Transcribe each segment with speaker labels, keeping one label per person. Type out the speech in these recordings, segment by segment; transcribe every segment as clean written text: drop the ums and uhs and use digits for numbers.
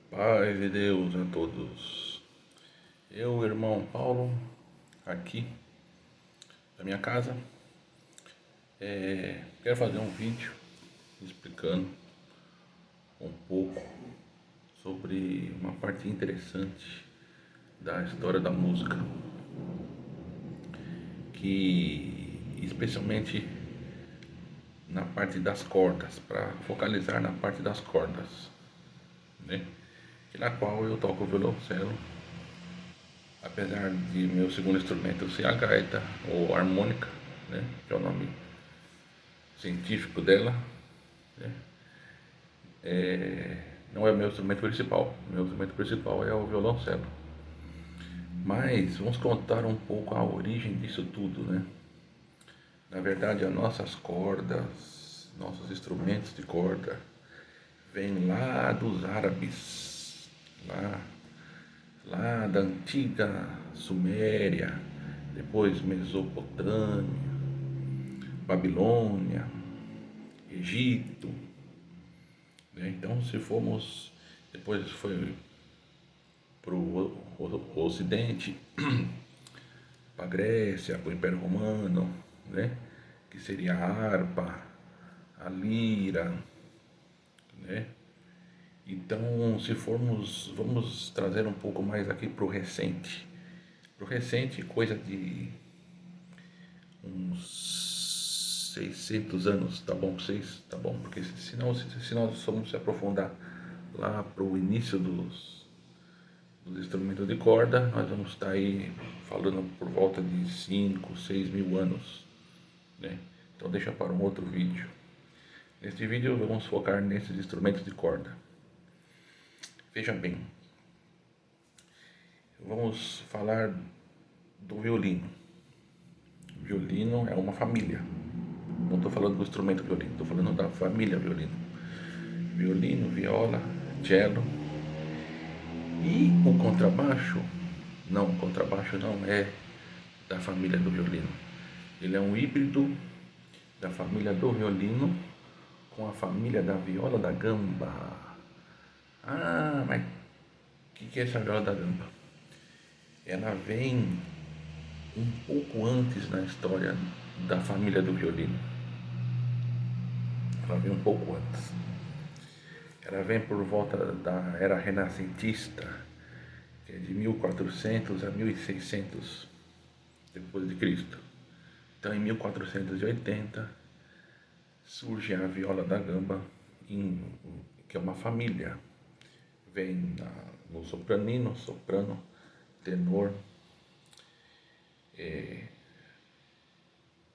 Speaker 1: Paz de Deus a todos. Eu, irmão Paulo, aqui da minha casa, quero fazer um vídeo explicando um pouco sobre uma parte interessante da história da música, que especialmente na parte das cordas, para focalizar na parte das cordas, né? Na qual eu toco violoncelo, apesar de meu segundo instrumento ser a gaita ou harmônica, né, que é o nome científico dela, né, não é o meu instrumento principal. Meu instrumento principal é o violoncelo. Mas vamos contar um pouco a origem disso tudo, né? Na verdade, as nossas cordas, nossos instrumentos de corda, vêm lá dos árabes, lá da antiga Suméria, depois Mesopotâmia, Babilônia, Egito, né? Então, se formos, depois foi para o Ocidente, para a Grécia, para o Império Romano, né? Que seria a harpa, a lira, né? Então, se formos, vamos trazer um pouco mais aqui para o recente. Para o recente, coisa de uns 600 anos, tá bom? Tá bom, porque senão, se nós formos se aprofundar lá para o início dos instrumentos de corda, nós vamos estar aí falando por volta de 5, 6 mil anos, né? Então deixa para um outro vídeo. Neste vídeo vamos focar nesses instrumentos de corda. Veja bem, vamos falar do violino. O violino é uma família. Não estou falando do instrumento violino, estou falando da família violino. Violino, viola, cello e o contrabaixo. Não, o contrabaixo não é da família do violino. Ele é um híbrido da família do violino com a família da viola da gamba. Ah, mas o que é essa viola da gamba? Ela vem um pouco antes na história da família do violino. Ela vem um pouco antes. Ela vem por volta da era renascentista, que é de 1400 a 1600 depois de Cristo. Então, em 1480 surge a viola da gamba, que é uma família. Vem no sopranino, soprano, tenor,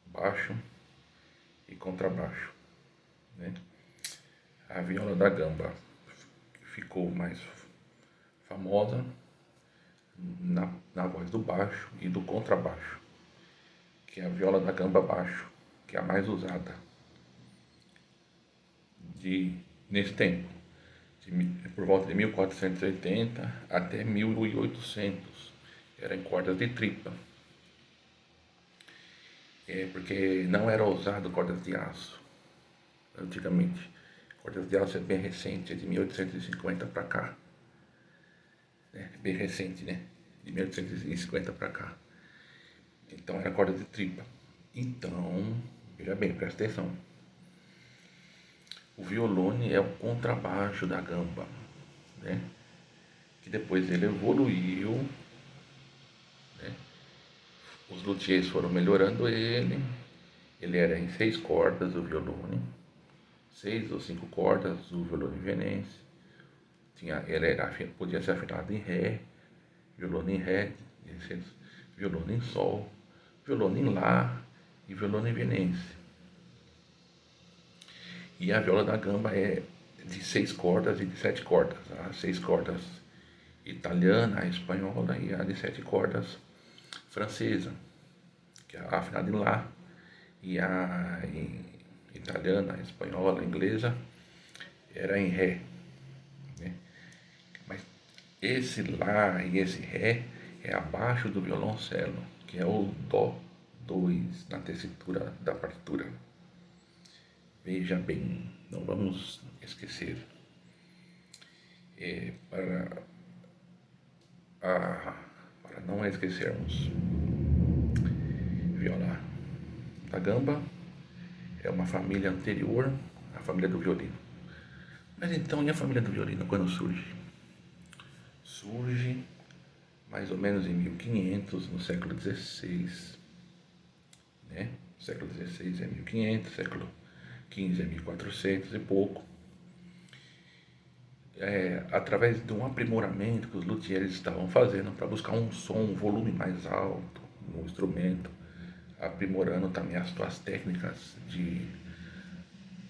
Speaker 1: baixo e contrabaixo, né? A viola da gamba ficou mais famosa na voz do baixo e do contrabaixo, que é a viola da gamba baixo, que é a mais usada nesse tempo, por volta de 1480 até 1800, era em cordas de tripa, porque não era usado cordas de aço antigamente. Cordas de aço é bem recente, é de 1850 para cá, né? Bem recente, né? De 1850 para cá. Então era corda de tripa. Então, veja bem, presta atenção. O violone é o contrabaixo da gamba, né? Que depois ele evoluiu, né? Os luthiers foram melhorando ele. Ele era em 6 cordas o violone, 6 ou 5 cordas o violone vienense. Podia ser afinado em ré, violone em ré, violone em sol, violone em lá e violone vienense. E a viola da gamba é de 6 cordas e de 7 cordas. As 6 cordas italiana, a espanhola, e a de 7 cordas francesa, que é afinada em lá, e a italiana, a espanhola, a inglesa era em ré, né? Mas esse lá e esse ré é abaixo do violoncelo, que é o dó 2 na tessitura da partitura. Veja bem, não vamos esquecer. para, para não esquecermos, viola da gamba é uma família anterior à família do violino. Mas então, e a família do violino quando surge? Surge mais ou menos em 1500, no século XVI, né? Século XVI é 1500, século XV é 1400 e pouco. Através de um aprimoramento que os luthiers estavam fazendo para buscar um som, um volume mais alto no instrumento, aprimorando também as suas técnicas de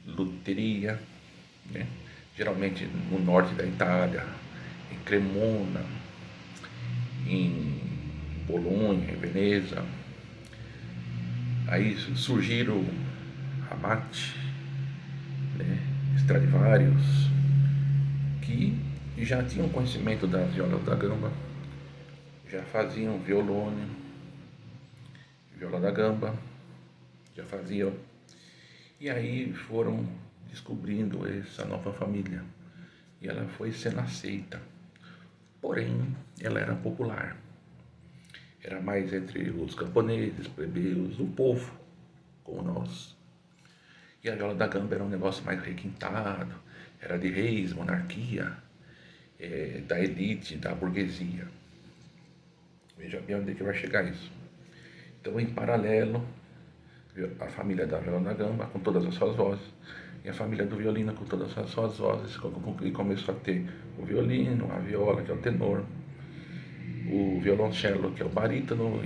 Speaker 1: luteria, né? Geralmente no norte da Itália, em Cremona, em Bolonha, em Veneza. Aí surgiram Amati, né? Stradivarius, que já tinham conhecimento das violas da gamba, já faziam violone, viola da gamba, já faziam. E aí foram descobrindo essa nova família e ela foi sendo aceita. Porém, ela era popular. Era mais entre os camponeses, plebeus, o povo, como nós. E a viola da gamba era um negócio mais requintado, era de reis, monarquia, da elite, da burguesia. Veja bem onde é que vai chegar isso. Então, em paralelo, a família da viola da gamba, com todas as suas vozes, e a família do violino, com todas as suas vozes, e começou a ter o violino, a viola, que é o tenor, o violoncelo, que é o barítono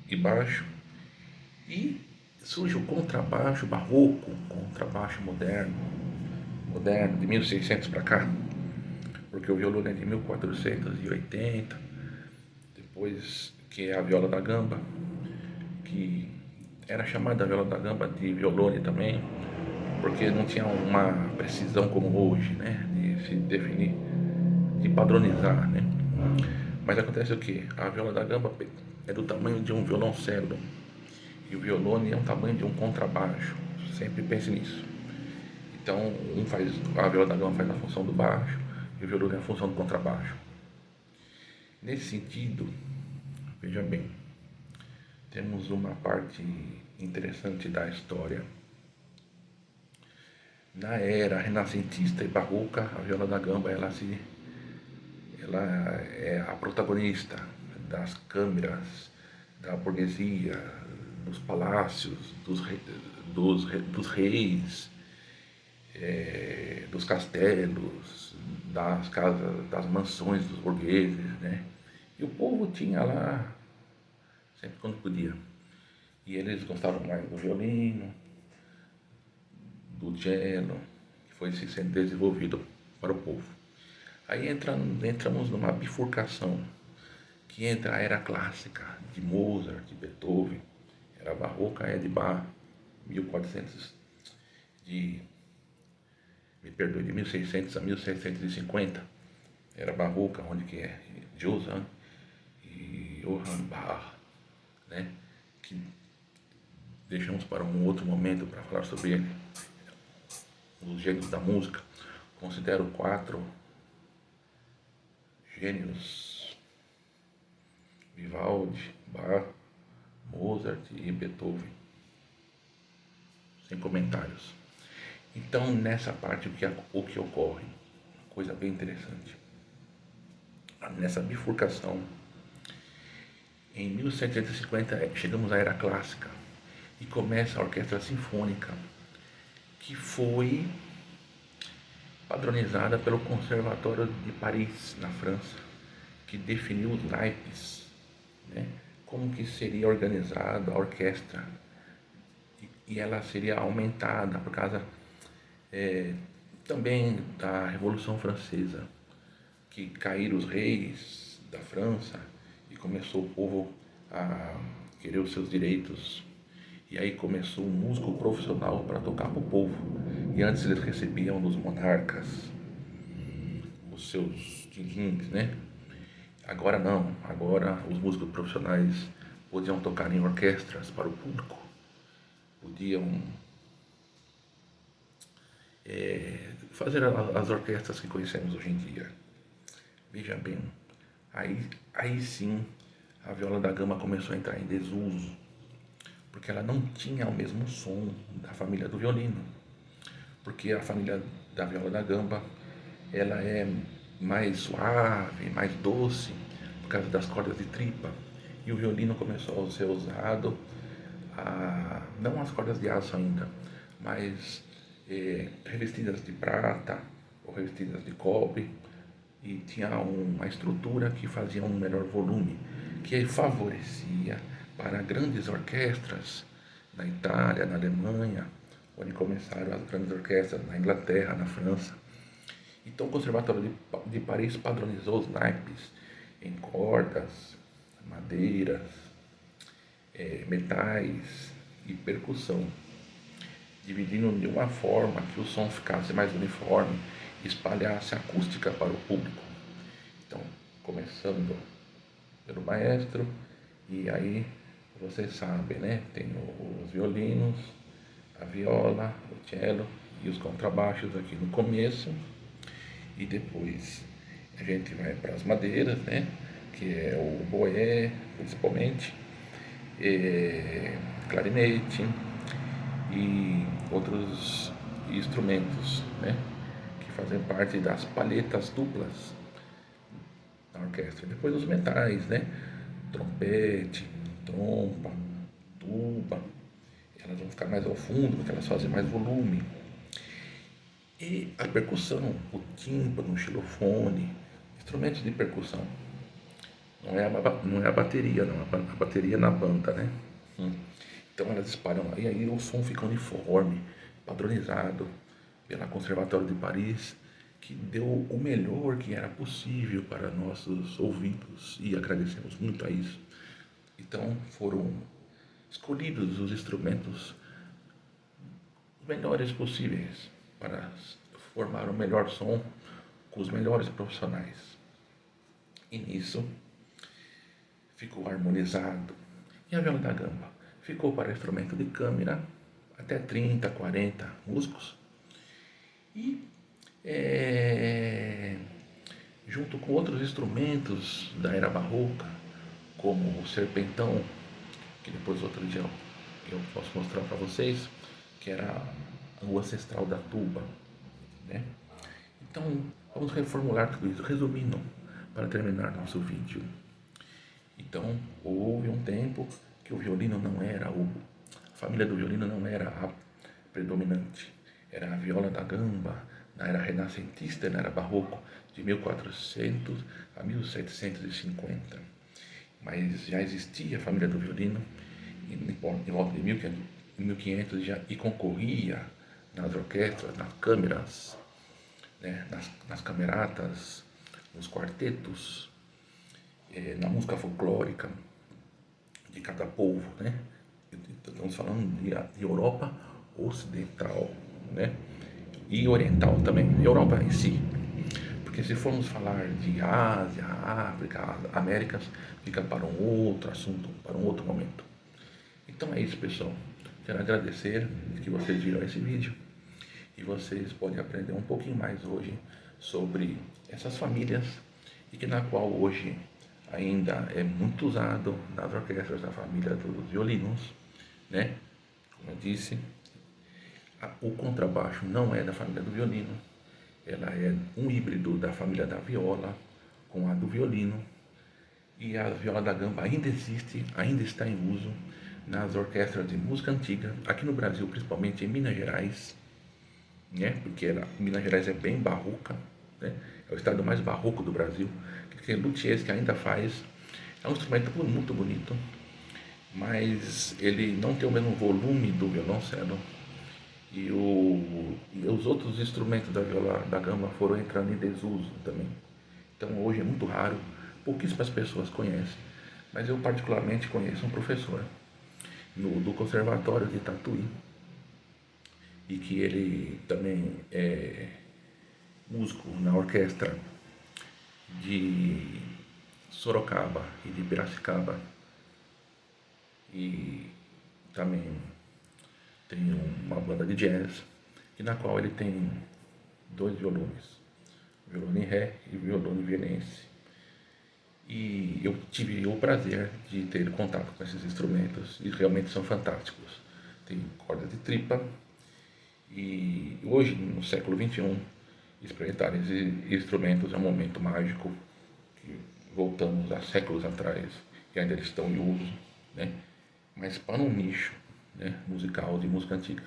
Speaker 1: e baixo, e surge o contrabaixo barroco, contrabaixo moderno, de 1600 para cá, porque o violino é de 1480, depois que é a viola da gamba, que era chamada viola da gamba de violone também, porque não tinha uma precisão como hoje, né, de se definir, de padronizar, né. Mas acontece o que? A viola da gamba é do tamanho de um violoncelo e o violone é o tamanho de um contrabaixo. Sempre pense nisso. Então, a viola da gamba faz a função do baixo e o violone é a função do contrabaixo. Nesse sentido, veja bem, temos uma parte interessante da história. Na era renascentista e barroca, a viola da gamba ela é a protagonista das câmeras, da burguesia, dos palácios, dos reis, dos castelos, das casas, das mansões dos burgueses, né? E o povo tinha lá sempre quando podia. E eles gostavam mais do violino, do cello, que foi se sendo desenvolvido para o povo. Aí entramos numa bifurcação, que entra a era clássica, de Mozart, de Beethoven, era barroca, é de Bach, 1400, de 1600 a 1750, era barroca, onde que é Joseph e Johann Bach, né? Que deixamos para um outro momento para falar sobre ele. Os gênios da música, considero 4 gênios: Vivaldi, Bach, Mozart e Beethoven, sem comentários. Então, nessa parte, o que ocorre? Coisa bem interessante. Nessa bifurcação, em 1750, chegamos à era clássica e começa a orquestra sinfônica, que foi padronizada pelo Conservatório de Paris, na França, que definiu os naipes, né? Como que seria organizada a orquestra, e ela seria aumentada por causa também da Revolução Francesa, que caíram os reis da França e começou o povo a querer os seus direitos. E aí começou um músico profissional para tocar para o povo. E antes eles recebiam dos monarcas os seus din-dins, né? Agora não, agora os músicos profissionais podiam tocar em orquestras para o público, podiam fazer as orquestras que conhecemos hoje em dia. Veja bem, aí sim a viola da gamba começou a entrar em desuso, porque ela não tinha o mesmo som da família do violino, porque a família da viola da gamba ela é mais suave, mais doce, por causa das cordas de tripa, e o violino começou a ser usado, não as cordas de aço ainda, mas revestidas de prata ou revestidas de cobre, e tinha uma estrutura que fazia um melhor volume, que favorecia para grandes orquestras na Itália, na Alemanha, onde começaram as grandes orquestras na Inglaterra, na França. Então o Conservatório de Paris padronizou os naipes em cordas, madeiras, metais e percussão, dividindo de uma forma que o som ficasse mais uniforme e espalhasse acústica para o público. Então, começando pelo maestro, e aí vocês sabem, né? Tem os violinos, a viola, o cello e os contrabaixos aqui no começo, e depois a gente vai para as madeiras, né? Que é o boé, principalmente, clarinete e outros instrumentos, né? Que fazem parte das palhetas duplas da orquestra. Depois os metais, né? Trompete, trompa, tuba, elas vão ficar mais ao fundo, porque elas fazem mais volume. E a percussão, o tímpano, o xilofone, instrumentos de percussão. Não é a bateria, não. A bateria é na banda, né? Então elas espalham, e aí o som fica uniforme, padronizado pela Conservatório de Paris, que deu o melhor que era possível para nossos ouvidos, e agradecemos muito a isso. Então foram escolhidos os instrumentos melhores possíveis para formar o melhor som com os melhores profissionais. E nisso ficou harmonizado. E a viola da gamba ficou para instrumento de câmara até 30, 40 músicos. E junto com outros instrumentos da era barroca, como o serpentão, que depois outro dia eu posso mostrar para vocês, que era o ancestral da tuba, né? Então, vamos reformular tudo isso, resumindo, para terminar nosso vídeo. Então, houve um tempo que o violino não era a família do violino não era a predominante, era a viola da gamba, na era renascentista, na era barroco, de 1400 a 1750. Mas já existia a família do violino em volta de 1500 já, e concorria nas orquestras, nas câmeras, né, nas cameratas, nos quartetos, na música folclórica de cada povo, né? Estamos falando de Europa Ocidental, né? E Oriental também, Europa em si. Porque se formos falar de Ásia, África, Américas, fica para um outro assunto, para um outro momento. Então é isso, pessoal. Quero agradecer que vocês viram esse vídeo e vocês podem aprender um pouquinho mais hoje sobre essas famílias e que na qual hoje ainda é muito usado nas orquestras da família dos violinos, né? Como eu disse, o contrabaixo não é da família do violino, ela é um híbrido da família da viola com a do violino, e a viola da gamba ainda existe, ainda está em uso nas orquestras de música antiga, aqui no Brasil, principalmente em Minas Gerais, né? Porque Minas Gerais é bem barroca, né? É o estado mais barroco do Brasil, que tem luthiers que ainda faz. É um instrumento muito bonito, mas ele não tem o mesmo volume do violoncelo, e os outros instrumentos da viola da gamba foram entrando em desuso também. Então hoje é muito raro, pouquíssimas pessoas conhecem, mas eu particularmente conheço um professor do Conservatório de Tatuí, e que ele também é músico na orquestra de Sorocaba e de Piracicaba, e também tem uma banda de jazz, e na qual ele tem dois violumes, violone ré e violone vienense. E eu tive o prazer de ter contato com esses instrumentos e realmente são fantásticos. Tem corda de tripa e hoje, no século XXI, experimentar esses instrumentos é um momento mágico, que voltamos a séculos atrás e ainda eles estão em uso, né? Mas para um nicho, né, musical de música antiga.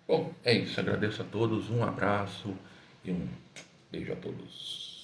Speaker 1: Bom, é isso. Agradeço a todos, um abraço e um beijo a todos.